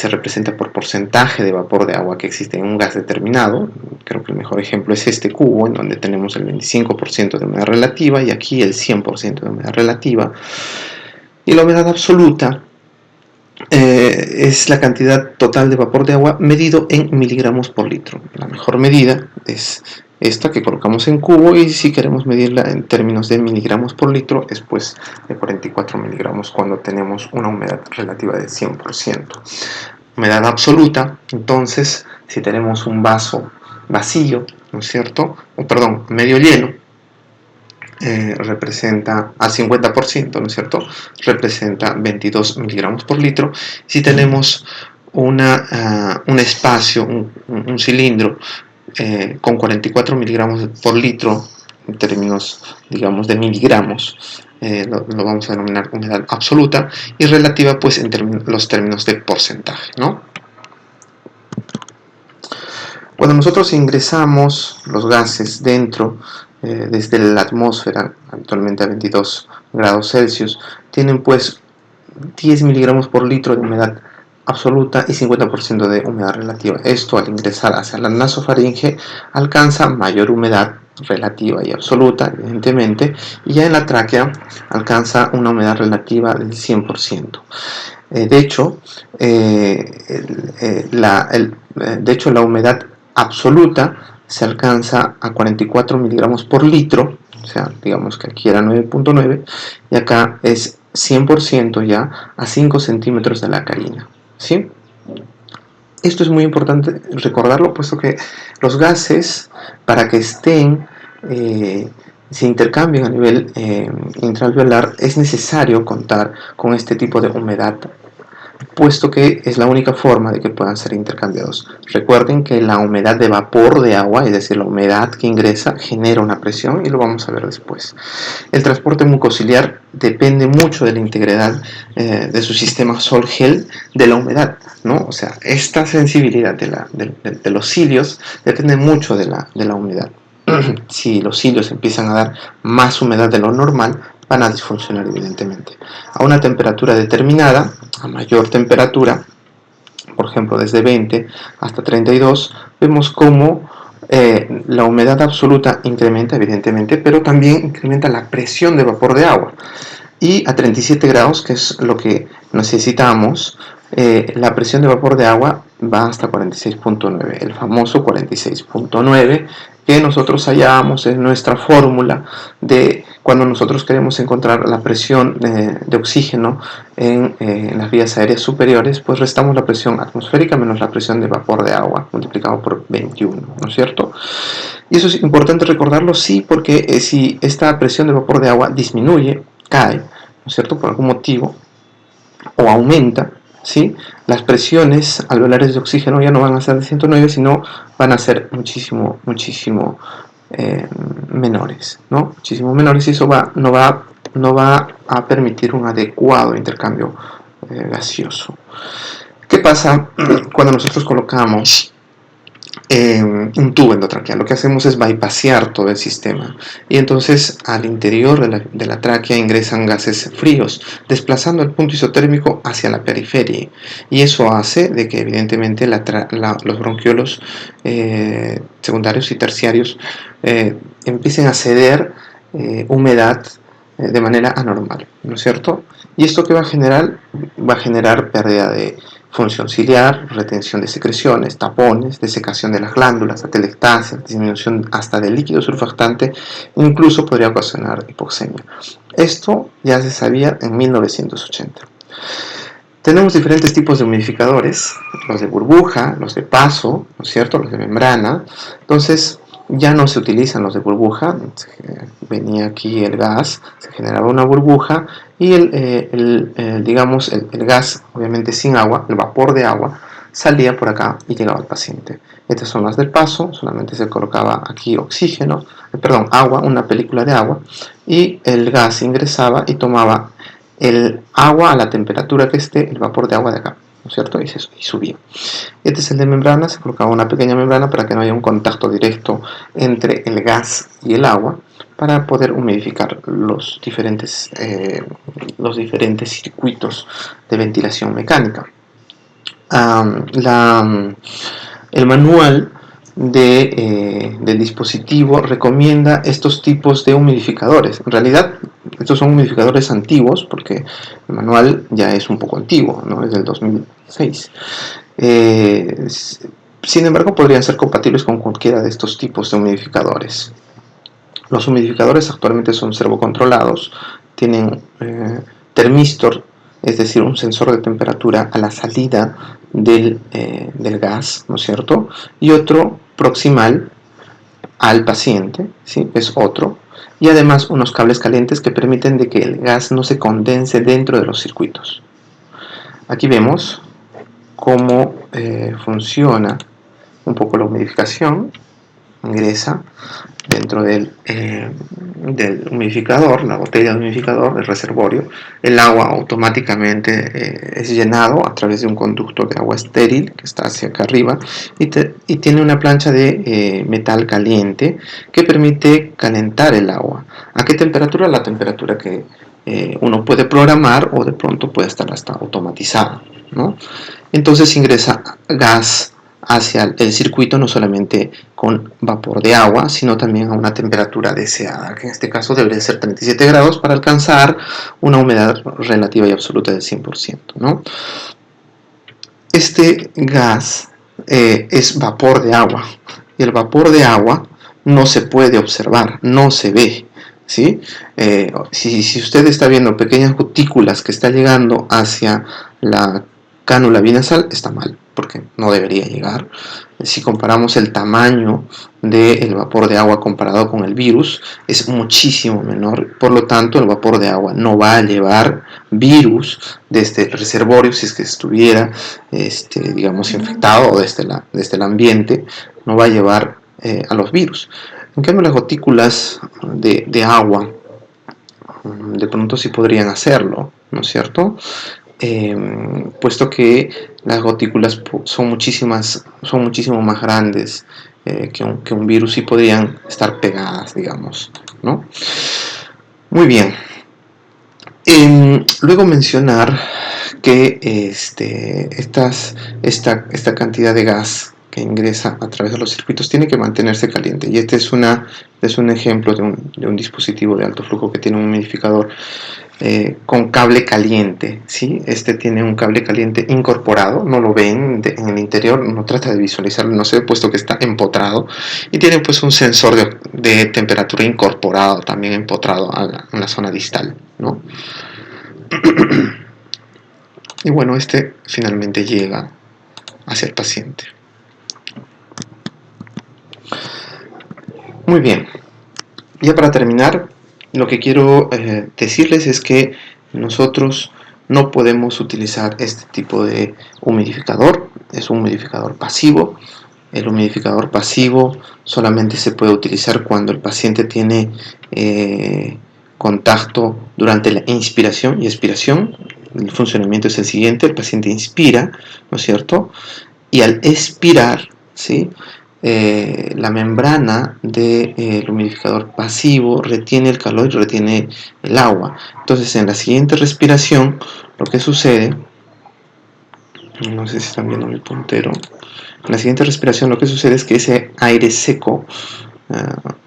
representa por porcentaje de vapor de agua que existe en un gas determinado. Creo que el mejor ejemplo es este cubo, en donde tenemos el 25% de humedad relativa y aquí el 100% de humedad relativa. Y la humedad absoluta es la cantidad total de vapor de agua medido en miligramos por litro. La mejor medida es esta que colocamos en cubo, y si queremos medirla en términos de miligramos por litro es pues de 44 miligramos cuando tenemos una humedad relativa de 100%. Humedad absoluta, entonces, si tenemos un vaso vacío, ¿no es cierto? Perdón, medio lleno, representa al 50%, ¿no es cierto? Representa 22 miligramos por litro. Si tenemos un espacio, un cilindro con 44 miligramos por litro, en términos, digamos, de miligramos, lo vamos a denominar humedad absoluta, y relativa, pues, en los términos de porcentaje, ¿no? Cuando nosotros ingresamos los gases dentro, desde la atmósfera, habitualmente a 22 grados Celsius, tienen pues 10 miligramos por litro de humedad absoluta y 50% de humedad relativa. Esto, al ingresar hacia la nasofaringe, alcanza mayor humedad relativa y absoluta, evidentemente, y ya en la tráquea alcanza una humedad relativa del 100%. De hecho, la humedad absoluta se alcanza a 44 miligramos por litro, o sea, digamos que aquí era 9.9 y acá es 100% ya a 5 centímetros de la carina, ¿sí? Esto es muy importante recordarlo, puesto que los gases, para que se intercambien a nivel intraalveolar, es necesario contar con este tipo de humedad, puesto que es la única forma de que puedan ser intercambiados. Recuerden que la humedad de vapor de agua, es decir, la humedad que ingresa, genera una presión, y lo vamos a ver después. El transporte mucociliar depende mucho de la integridad de su sistema Sol-Gel de la humedad, ¿no? O sea, esta sensibilidad de los cilios depende mucho de la humedad. Si los cilios empiezan a dar más humedad de lo normal, van a disfuncionar, evidentemente. A una temperatura determinada, a mayor temperatura, por ejemplo desde 20 hasta 32, vemos cómo la humedad absoluta incrementa, evidentemente, pero también incrementa la presión de vapor de agua. Y a 37 grados, que es lo que necesitamos, la presión de vapor de agua va hasta 46.9, el famoso 46.9 que nosotros hallamos en nuestra fórmula de cuando nosotros queremos encontrar la presión de oxígeno en las vías aéreas superiores, pues restamos la presión atmosférica menos la presión de vapor de agua multiplicado por 21, ¿no es cierto? Y eso es importante recordarlo, sí, porque si esta presión de vapor de agua disminuye, cae, ¿no es cierto?, por algún motivo, o aumenta, ¿sí?, las presiones alveolares de oxígeno ya no van a ser de 109, sino van a ser muchísimo menores, ¿no? Muchísimo menores, y eso no va a permitir un adecuado intercambio gaseoso. ¿Qué pasa cuando nosotros colocamos un tubo endotraqueal? Lo que hacemos es bypasear todo el sistema y entonces al interior de la tráquea ingresan gases fríos, desplazando el punto isotérmico hacia la periferia, y eso hace de que evidentemente los bronquiolos secundarios y terciarios empiecen a ceder humedad de manera anormal, ¿no es cierto? ¿Y esto qué va a generar? Va a generar pérdida de función ciliar, retención de secreciones, tapones, desecación de las glándulas, atelectasia, disminución hasta del líquido surfactante, incluso podría ocasionar hipoxemia. Esto ya se sabía en 1980. Tenemos diferentes tipos de humidificadores, los de burbuja, los de paso, ¿no es cierto?, los de membrana. Entonces ya no se utilizan los de burbuja, venía aquí el gas, se generaba una burbuja y digamos, el gas, obviamente sin agua, el vapor de agua, salía por acá y llegaba al paciente. Estas son las del paso, solamente se colocaba aquí oxígeno, agua, una película de agua, y el gas ingresaba y tomaba el agua a la temperatura que esté, el vapor de agua de acá, ¿no es cierto? Y subía. Este es el de membrana, se colocaba una pequeña membrana para que no haya un contacto directo entre el gas y el agua, para poder humidificar los diferentes circuitos de ventilación mecánica. El manual del dispositivo recomienda estos tipos de humidificadores. En realidad, estos son humidificadores antiguos, porque el manual ya es un poco antiguo, ¿no? Es del 2006. Sin embargo, podrían ser compatibles con cualquiera de estos tipos de humidificadores. Los humidificadores actualmente son servocontrolados, tienen termistor, es decir, un sensor de temperatura a la salida del gas, ¿no es cierto? Y otro proximal al paciente, ¿sí? Es otro. Y además unos cables calientes que permiten de que el gas no se condense dentro de los circuitos. Aquí vemos cómo funciona un poco la humidificación. Ingresa dentro del humidificador, la botella de humidificador, el reservorio. El agua automáticamente es llenado a través de un conducto de agua estéril que está hacia acá arriba, y tiene una plancha de metal caliente que permite calentar el agua. ¿A qué temperatura? La temperatura que uno puede programar, o de pronto puede estar hasta automatizado, ¿no? Entonces ingresa gas hacia el circuito, no solamente con vapor de agua, sino también a una temperatura deseada, que en este caso debería ser 37 grados para alcanzar una humedad relativa y absoluta del 100%, ¿no? Este gas es vapor de agua, y el vapor de agua no se puede observar, no se ve, ¿sí? Si usted está viendo pequeñas gotículas que está llegando hacia la cánula binasal, está mal, porque no debería llegar. Si comparamos el tamaño del vapor de agua comparado con el virus, es muchísimo menor. Por lo tanto, el vapor de agua no va a llevar virus desde el reservorio, si es que estuviera digamos, infectado desde el ambiente, no va a llevar a los virus. En cambio, las gotículas de agua de pronto sí podrían hacerlo, ¿no es cierto? Puesto que las gotículas son muchísimo más grandes que un virus, y podrían estar pegadas, digamos, ¿no? Muy bien. Luego mencionar que esta cantidad de gas que ingresa a través de los circuitos tiene que mantenerse caliente, y este es un ejemplo de un dispositivo de alto flujo que tiene un humidificador con cable caliente, ¿sí? Este tiene un cable caliente incorporado, no lo ven en el interior, no trata de visualizarlo, no sé, puesto que está empotrado, y tiene pues un sensor de temperatura incorporado, también empotrado en la zona distal, ¿no? Y bueno, finalmente llega hacia el paciente. Muy bien, ya para terminar, lo que quiero decirles es que nosotros no podemos utilizar este tipo de humidificador. Es un humidificador pasivo. El humidificador pasivo solamente se puede utilizar cuando el paciente tiene contacto durante la inspiración y expiración. el funcionamiento es el siguiente: el paciente inspira, ¿no es cierto? Y al expirar, ¿sí? La membrana del humidificador pasivo retiene el calor y retiene el agua. Entonces, en la siguiente respiración, lo que sucede, no sé si están viendo mi puntero, en la siguiente respiración lo que sucede es que ese aire seco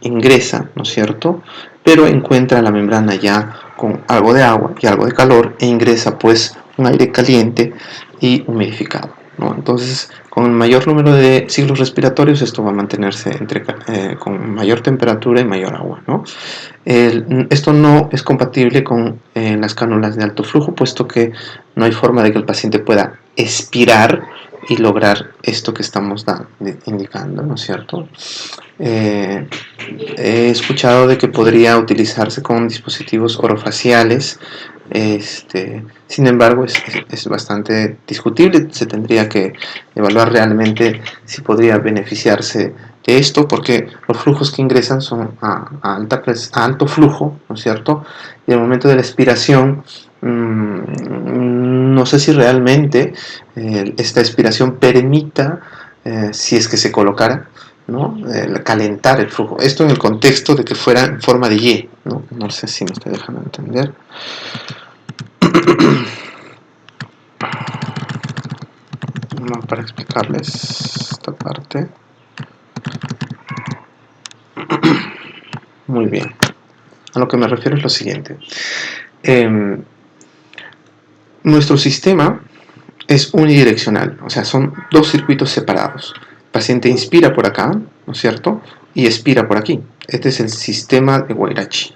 ingresa, ¿no es cierto? Pero encuentra la membrana ya con algo de agua y algo de calor e ingresa pues un aire caliente y humidificado, ¿no? Entonces, con el mayor número de ciclos respiratorios, esto va a mantenerse con mayor temperatura y mayor agua, ¿no? Esto no es compatible con las cánulas de alto flujo, puesto que no hay forma de que el paciente pueda expirar y lograr esto que estamos indicando, ¿no es cierto? He escuchado de que podría utilizarse con dispositivos orofaciales. Sin embargo, es bastante discutible. Se tendría que evaluar realmente si podría beneficiarse de esto, porque los flujos que ingresan son a alto flujo, ¿no es cierto? Y al momento de la expiración, no sé si realmente esta expiración permita, si es que se colocara, ¿no? Calentar el flujo. Esto en el contexto de que fuera en forma de Y, ¿no? No sé si me estoy dejando entender. No, para explicarles esta parte. Muy bien. A lo que me refiero es lo siguiente. Nuestro sistema es unidireccional, o sea, son dos circuitos separados. El paciente inspira por acá, ¿no es cierto? Y expira por aquí. Este es el sistema de Guairachi.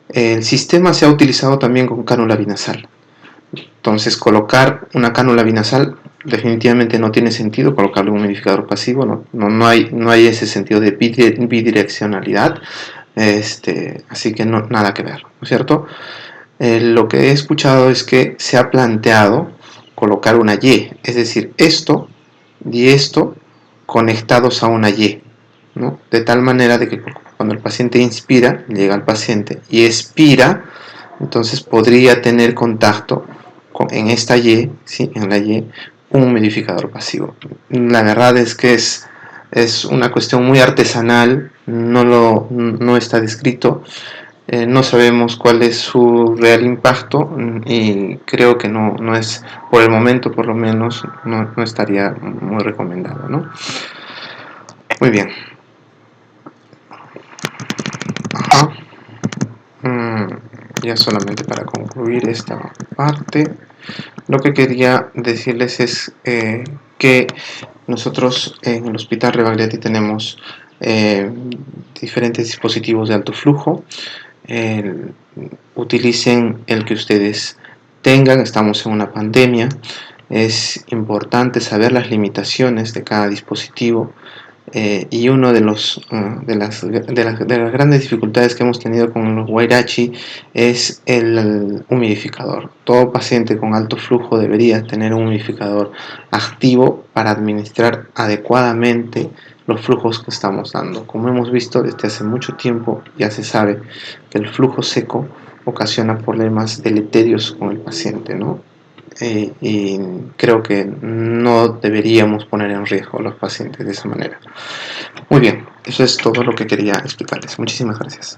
El sistema se ha utilizado también con cánula binasal. Entonces, colocar una cánula binasal definitivamente no tiene sentido colocarle un humidificador pasivo, no hay ese sentido de bidireccionalidad, así que nada que ver, ¿no es cierto? Lo que he escuchado es que se ha planteado colocar una Y, es decir, esto y esto conectados a una Y, ¿no? De tal manera de que cuando el paciente inspira, llega al paciente y expira, entonces podría tener contacto en esta Y, ¿sí? En la Y, un humidificador pasivo. La verdad es que es una cuestión muy artesanal, no está descrito. No sabemos cuál es su real impacto y creo que no es, por el momento por lo menos, no estaría muy recomendado, ¿no? Muy bien. Ajá. Ya solamente para concluir esta parte, lo que quería decirles es que nosotros en el Hospital Rebagliati tenemos diferentes dispositivos de alto flujo. Utilicen el que ustedes tengan, estamos en una pandemia, es importante saber las limitaciones de cada dispositivo. Y una de las grandes dificultades que hemos tenido con los Guairachi es el humidificador. Todo paciente con alto flujo debería tener un humidificador activo para administrar adecuadamente los flujos que estamos dando. Como hemos visto desde hace mucho tiempo, ya se sabe que el flujo seco ocasiona problemas deleterios con el paciente, ¿no? Y creo que no deberíamos poner en riesgo a los pacientes de esa manera. Muy bien, eso es todo lo que quería explicarles. Muchísimas gracias.